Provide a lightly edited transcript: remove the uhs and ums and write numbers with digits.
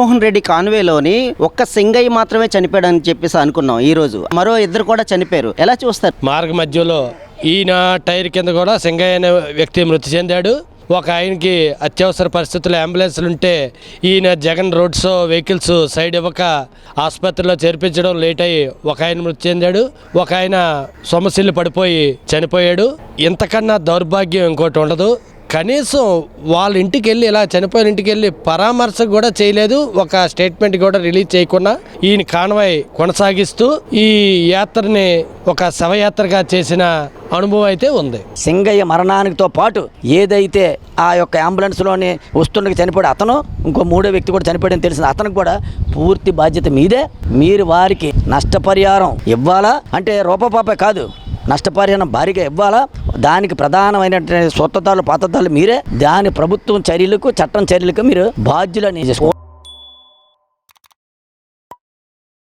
జగన్మోహన్ రెడ్డి కాన్వేలోని ఒక్క సింగయ్య మాత్రమే చనిపోయాడని చెప్పేసి అనుకున్నాం. ఈ రోజు మరో ఇద్దరు కూడా చనిపోయారు. ఎలా చూస్తారు? మార్గ మధ్యలో ఈయన టైర్ కింద కూడా సింగయ్య అనే వ్యక్తి మృతి చెందాడు. ఒక ఆయనకి అత్యవసర పరిస్థితుల్లో అంబులెన్స్లు ఉంటే ఈయన జగన్ రోడ్స్ వెహికల్స్ సైడ్ ఇవ్వక ఆసుపత్రిలో చేర్పించడం లేట్ అయ్యి ఒక ఆయన మృతి చెందాడు. ఒక ఆయన సొమ్మసిల్లు పడిపోయి చనిపోయాడు. ఇంతకన్నా దౌర్భాగ్యం ఇంకోటి ఉండదు. కనీసం వాళ్ళ ఇంటికి వెళ్ళి, ఇలా చనిపోయిన ఇంటికి వెళ్ళి పరామర్శ కూడా చేయలేదు. ఒక స్టేట్మెంట్ కూడా రిలీజ్ చేయకుండా ఈయన కాన్వాయ్ కొనసాగిస్తూ ఈ యాత్రని ఒక శవయాత్రగా చేసిన అనుభవం అయితే ఉంది. సింగయ్య మరణానికితో పాటు ఏదైతే ఆ యొక్క అంబులెన్స్లోని వస్తుండగా చనిపోయాడు అతను, ఇంకో మూడో వ్యక్తి కూడా చనిపోయాడని తెలిసింది. అతనికి కూడా పూర్తి బాధ్యత మీదే. మీరు వారికి నష్టపరిహారం ఇవ్వాలా అంటే రూపపాపే కాదు, నష్టపరిహారం భారీగా ఇవ్వాలా. దానికి ప్రధానమైనటువంటి స్వత్వతాలు పాత్రలు మీరే. దాని ప్రభుత్వం చర్యలకు, చట్టం చర్యలకు మీరు బాధ్యులని చేసుకోవాలి.